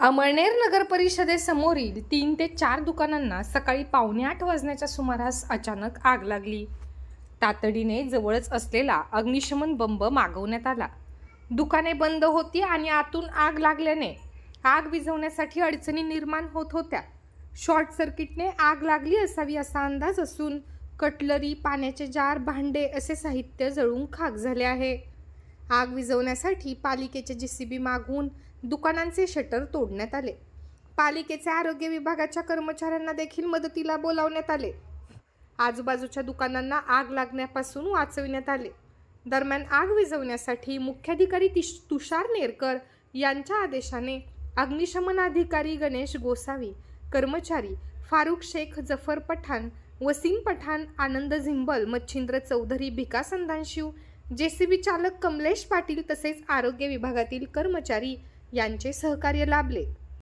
अमळनेर नगर परिषदेसमोरील 3 ते 4 दुकानांना सकाळी 7:45 वाजण्याच्या सुमारास अचानक आग लागली। तातडीने जवळच असलेला अग्निशमन बंब मागवण्यात आला। दुकाने बंद होती आणि आतून आग लागल्याने आग विझवण्यासाठी अडचणी निर्माण होत होत्या। शॉर्ट सर्किटने आग लागली असावी असा अंदाज असून कटलरी, पाण्याचे जार, भांडे असे साहित्य जळून खाक झाले आहे। आग विझवण्यासाठी पालिकेचे जेसीबी मागवून दुकानांचे शटर तोडण्यात आले। पालिकेचे आरोग्य विभागाच्या कर्मचाऱ्यांना देखील मदतीला बोलावण्यात आले। आजूबाजूच्या दुकानांना आग लागण्यापासून वाचविण्यात आले। दरम्यान आग विझवण्यासाठी मुख्याधिकारी तुषार नेरकर यांच्या आदेशाने अग्निशमन अधिकारी गणेश गोसावी, कर्मचारी फारुख शेख, जफर पठाण, वसीम पठाण, आनंद झिंबल, मच्छिंद्र चौधरी, भिका संधानशिव, जेसीबी चालक कमलेश पाटील तसेच आरोग्य विभागातील कर्मचारी यांचे सहकार्य लाभले।